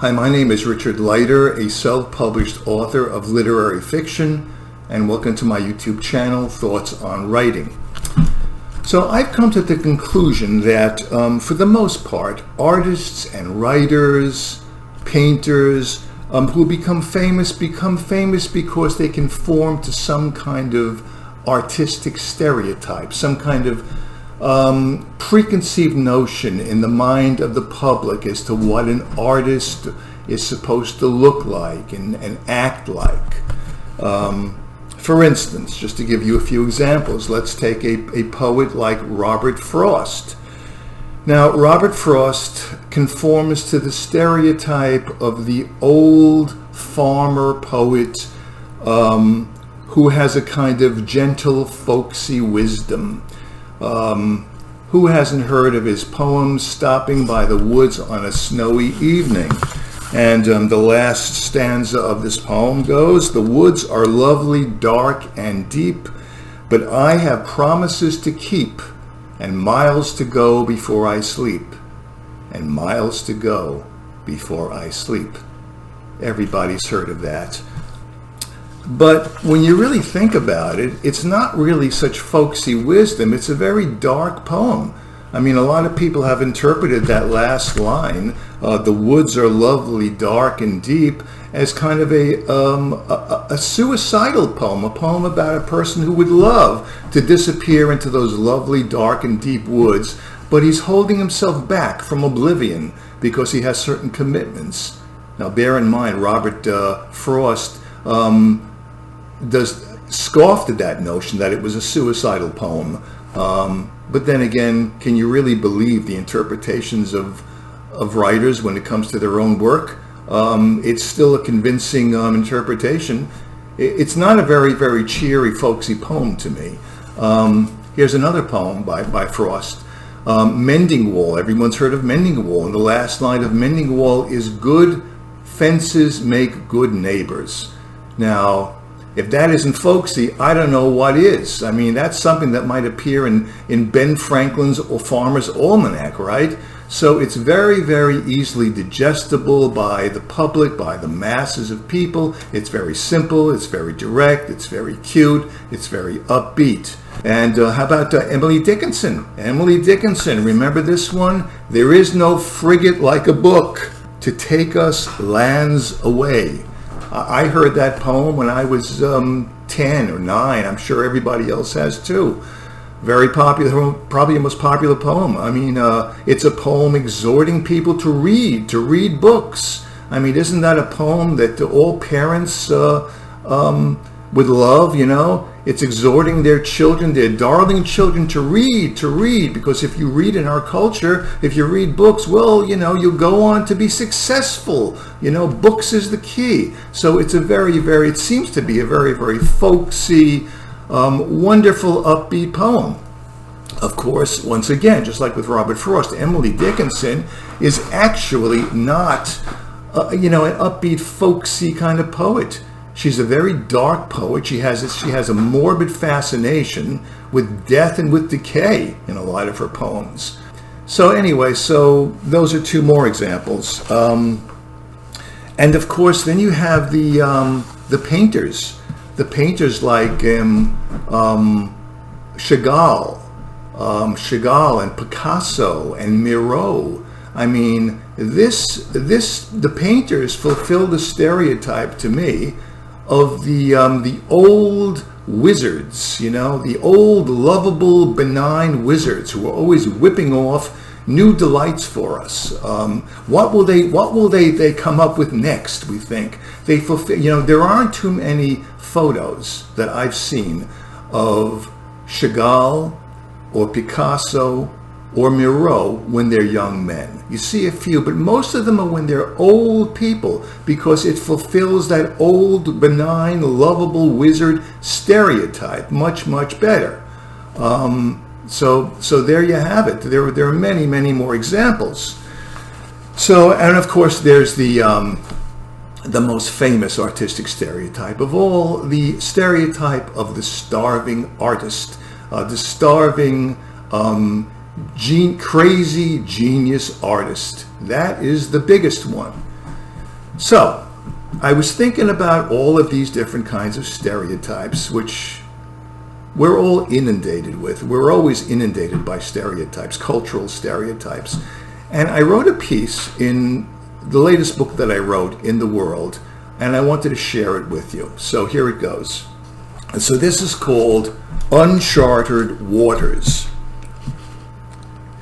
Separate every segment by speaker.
Speaker 1: Hi, my name is Richard Leiter, a self-published author of literary fiction, and welcome to my YouTube channel, Thoughts on Writing. So I've come to the conclusion that, for the most part, artists and writers, painters, who become famous because they conform to some kind of artistic stereotype, some kind of preconceived notion in the mind of the public as to what an artist is supposed to look like and act like. For instance, just to give you a few examples, let's take a poet like Robert Frost. Now, Robert Frost conforms to the stereotype of the old farmer poet who has a kind of gentle, folksy wisdom. Who hasn't heard of his poem, Stopping by the Woods on a Snowy Evening? And the last stanza of this poem goes, "The woods are lovely, dark, and deep, but I have promises to keep, and miles to go before I sleep, and miles to go before I sleep." Everybody's heard of that. But when you really think about it, it's not really such folksy wisdom. It's a very dark poem. I mean, a lot of people have interpreted that last line, "the woods are lovely, dark, and deep," as kind of a suicidal poem, a poem about a person who would love to disappear into those lovely, dark, and deep woods, but he's holding himself back from oblivion because he has certain commitments. Now, bear in mind, Robert Frost scoffed at that notion that it was a suicidal poem. But then again, can you really believe the interpretations of writers when it comes to their own work? It's still a convincing interpretation. It's not a very, very cheery, folksy poem to me. Here's another poem by Frost. Mending Wall. Everyone's heard of Mending Wall. And the last line of Mending Wall is, "Good fences make good neighbors." Now, if that isn't folksy, I don't know what is. I mean, that's something that might appear in Ben Franklin's or Farmer's Almanac, right? So it's very, very easily digestible by the public, by the masses of people. It's very simple, it's very direct, it's very cute, it's very upbeat. And how about Emily Dickinson? Emily Dickinson, remember this one? "There is no frigate like a book to take us lands away." I heard that poem when I was 10 or 9. I'm sure everybody else has too. Very popular, probably the most popular poem. I mean, it's a poem exhorting people to read books. I mean, isn't that a poem that all parents would love, you know? It's exhorting their children, their darling children, to read, because if you read in our culture, if you read books, well, you know, you'll go on to be successful. You know, books is the key. So it's it seems to be a very, very folksy, wonderful, upbeat poem. Of course, once again, just like with Robert Frost, Emily Dickinson is actually not, an upbeat, folksy kind of poet. She's a very dark poet. She has a morbid fascination with death and with decay in a lot of her poems. So anyway, those are two more examples. And of course, then you have the painters. The painters like Chagall and Picasso and Miro. I mean, the painters fulfill the stereotype to me of the old wizards, the old lovable, benign wizards who are always whipping off new delights for us. What will they come up with next? We think they fulfill. There aren't too many photos that I've seen of Chagall or Picasso or Miro when they're young men. You see a few, but most of them are when they're old people, because it fulfills that old, benign, lovable wizard stereotype much, much better. So there you have it. There are many, many more examples. So, and of course, there's the most famous artistic stereotype of all, the stereotype of the starving artist, the starving crazy genius artist. That is the biggest one. So, I was thinking about all of these different kinds of stereotypes, which we're all inundated with. We're always inundated by stereotypes, cultural stereotypes. And I wrote a piece in the latest book that I wrote, In the World, and I wanted to share it with you. So here it goes. And so this is called Uncharted Waters.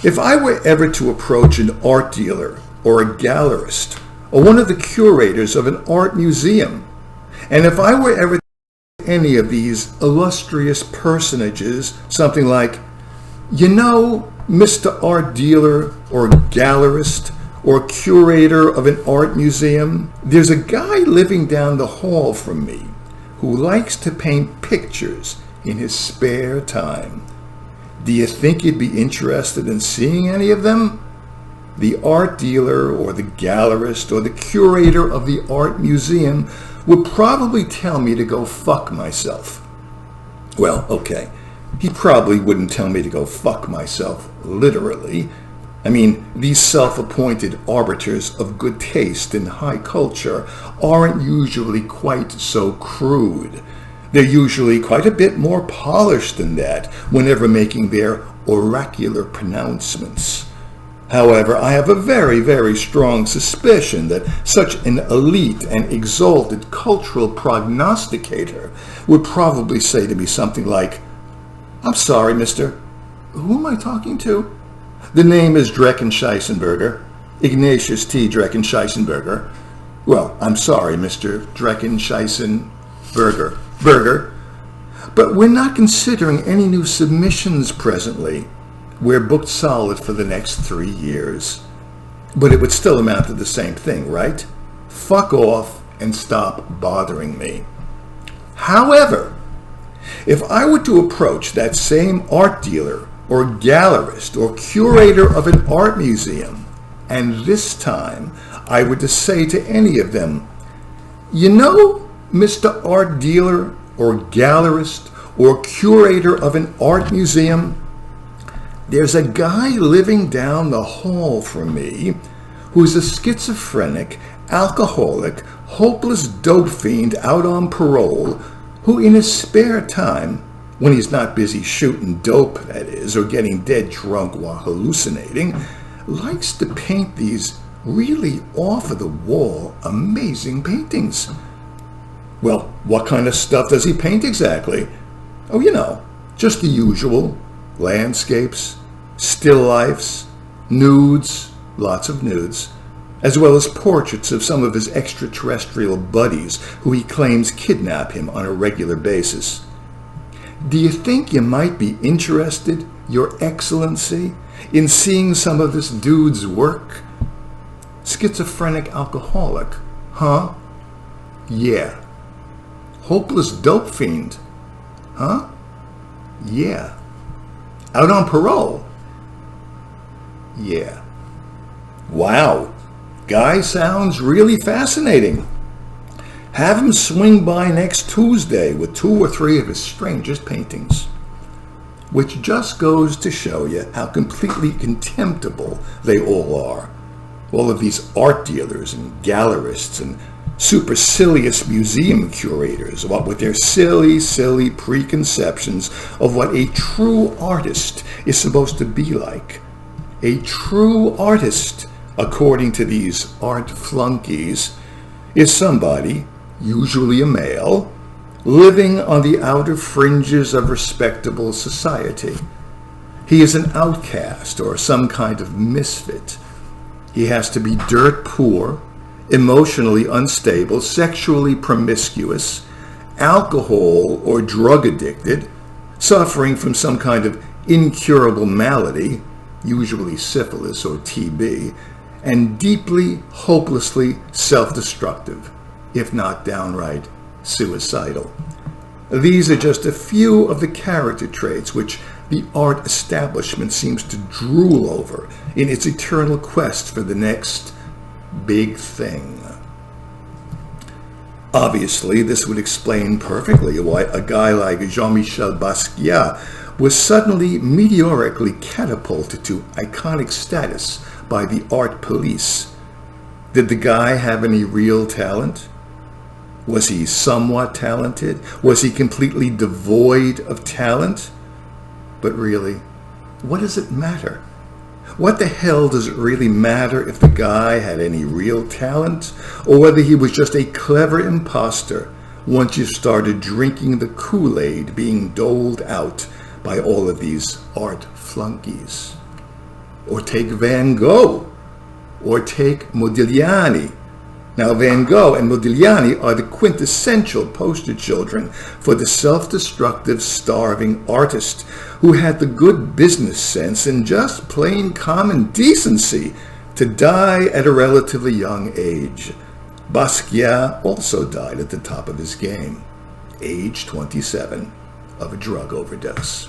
Speaker 1: If I were ever to approach an art dealer or a gallerist or one of the curators of an art museum, and if I were ever to any of these illustrious personages, something like, you know, Mr. Art Dealer or gallerist or curator of an art museum, there's a guy living down the hall from me who likes to paint pictures in his spare time. Do you think you'd be interested in seeing any of them? The art dealer or the gallerist or the curator of the art museum would probably tell me to go fuck myself. Well, okay, he probably wouldn't tell me to go fuck myself literally. I mean, these self-appointed arbiters of good taste in high culture aren't usually quite so crude. They're usually quite a bit more polished than that whenever making their oracular pronouncements. However, I have a very, very strong suspicion that such an elite and exalted cultural prognosticator would probably say to me something like, I'm sorry, mister, who am I talking to? The name is Dreckenscheisenberger, Ignatius T. Dreckenscheisenberger. Well, I'm sorry, Mr. Dreckenscheisenberger. But we're not considering any new submissions presently. We're booked solid for the next 3 years. But it would still amount to the same thing, right? Fuck off and stop bothering me. However, if I were to approach that same art dealer or gallerist or curator of an art museum, and this time I were to say to any of them, you know, Mr. Art Dealer or gallerist or curator of an art museum, there's a guy living down the hall from me who's a schizophrenic, alcoholic, hopeless dope fiend out on parole who in his spare time, when he's not busy shooting dope, that is, or getting dead drunk while hallucinating, likes to paint these really off-the-wall, amazing paintings. Well, what kind of stuff does he paint exactly? Oh, you know, just the usual. Landscapes, still lifes, nudes, lots of nudes, as well as portraits of some of his extraterrestrial buddies who he claims kidnap him on a regular basis. Do you think you might be interested, Your Excellency, in seeing some of this dude's work? Schizophrenic alcoholic, huh? Yeah. Hopeless dope fiend, huh? Yeah. Out on parole? Yeah. Wow. Guy sounds really fascinating. Have him swing by next Tuesday with 2 or 3 of his strangest paintings. Which just goes to show you how completely contemptible they all are. All of these art dealers and gallerists and supercilious museum curators, what with their silly, silly preconceptions of what a true artist is supposed to be like. A true artist, according to these art flunkies, is somebody, usually a male, living on the outer fringes of respectable society. He is an outcast or some kind of misfit. He has to be dirt poor, emotionally unstable, sexually promiscuous, alcohol or drug addicted, suffering from some kind of incurable malady, usually syphilis or TB, and deeply, hopelessly self-destructive, if not downright suicidal. These are just a few of the character traits which the art establishment seems to drool over in its eternal quest for the next big thing. Obviously, this would explain perfectly why a guy like Jean-Michel Basquiat was suddenly meteorically catapulted to iconic status by the art police. Did the guy have any real talent? Was he somewhat talented? Was he completely devoid of talent? But really, what does it matter? What the hell does it really matter if the guy had any real talent, or whether he was just a clever imposter once you started drinking the Kool-Aid being doled out by all of these art flunkies? Or take Van Gogh, or take Modigliani. Now, Van Gogh and Modigliani are the quintessential poster children for the self-destructive, starving artist who had the good business sense and just plain common decency to die at a relatively young age. Basquiat also died at the top of his game, age 27, of a drug overdose.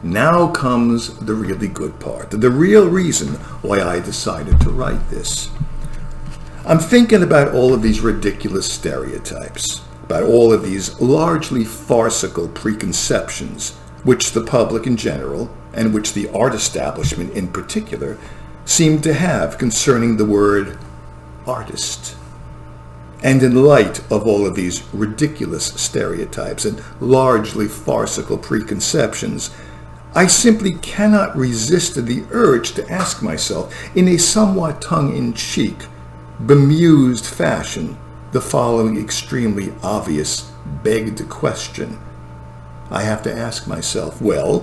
Speaker 1: Now comes the really good part, the real reason why I decided to write this. I'm thinking about all of these ridiculous stereotypes, about all of these largely farcical preconceptions, which the public in general, and which the art establishment in particular, seem to have concerning the word artist. And in light of all of these ridiculous stereotypes and largely farcical preconceptions, I simply cannot resist the urge to ask myself, in a somewhat tongue-in-cheek, bemused fashion, the following extremely obvious, begged question. I have to ask myself, well,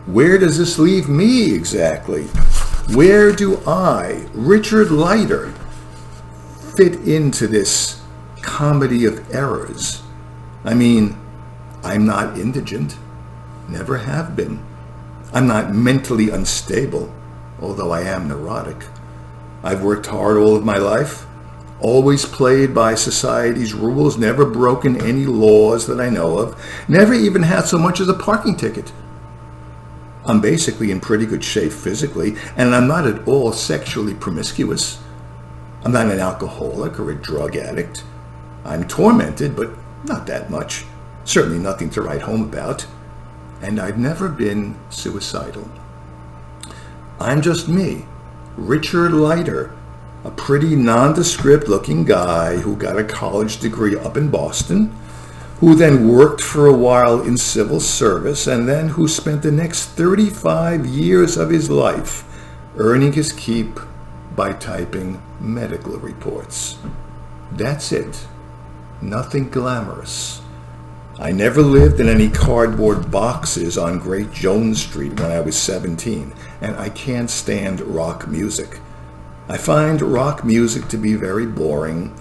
Speaker 1: where does this leave me exactly? Where do I, Richard Leiter, fit into this comedy of errors? I mean, I'm not indigent, never have been. I'm not mentally unstable, although I am neurotic. I've worked hard all of my life, always played by society's rules, never broken any laws that I know of, never even had so much as a parking ticket. I'm basically in pretty good shape physically, and I'm not at all sexually promiscuous. I'm not an alcoholic or a drug addict. I'm tormented, but not that much. Certainly nothing to write home about. And I've never been suicidal. I'm just me, Richard Leiter, a pretty nondescript looking guy who got a college degree up in Boston, who then worked for a while in civil service, and then who spent the next 35 years of his life earning his keep by typing medical reports. That's it. Nothing glamorous. I never lived in any cardboard boxes on Great Jones Street when I was 17, and I can't stand rock music. I find rock music to be very boring,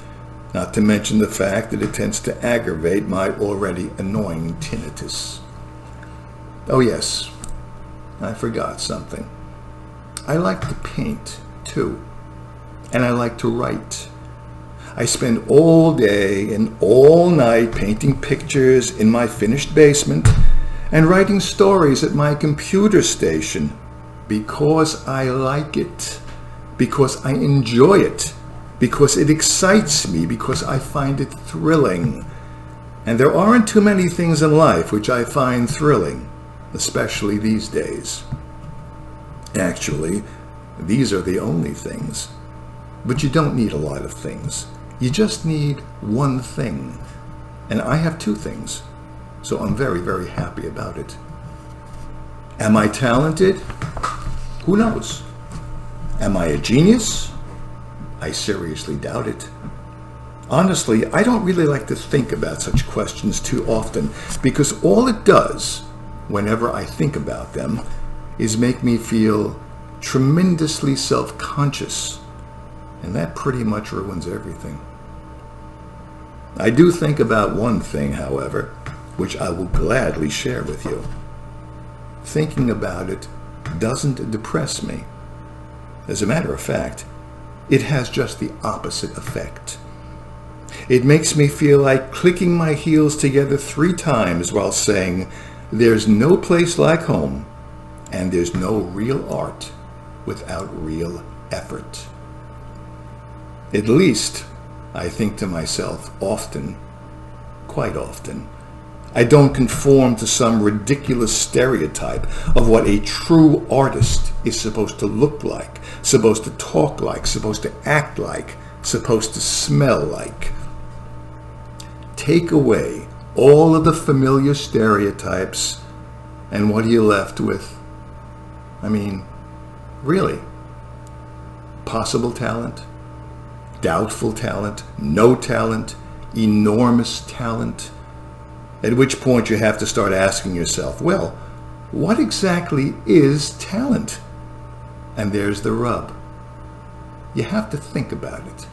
Speaker 1: not to mention the fact that it tends to aggravate my already annoying tinnitus. Oh yes, I forgot something. I like to paint, too, and I like to write. I spend all day and all night painting pictures in my finished basement and writing stories at my computer station because I like it, because I enjoy it, because it excites me, because I find it thrilling. And there aren't too many things in life which I find thrilling, especially these days. Actually, these are the only things. But you don't need a lot of things. You just need one thing. And I have two things. So I'm very, very happy about it. Am I talented? Who knows? Am I a genius? I seriously doubt it. Honestly, I don't really like to think about such questions too often, because all it does, whenever I think about them, is make me feel tremendously self-conscious. And that pretty much ruins everything. I do think about one thing, however, which I will gladly share with you. Thinking about it doesn't depress me. As a matter of fact, it has just the opposite effect. It makes me feel like clicking my heels together 3 times while saying, "There's no place like home, and there's no real art without real effort." At least, I think to myself often, quite often, I don't conform to some ridiculous stereotype of what a true artist is supposed to look like, supposed to talk like, supposed to act like, supposed to smell like. Take away all of the familiar stereotypes, and what are you left with? I mean, really? Possible talent? Doubtful talent? No talent? Enormous talent? At which point you have to start asking yourself, well, what exactly is talent? And there's the rub. You have to think about it.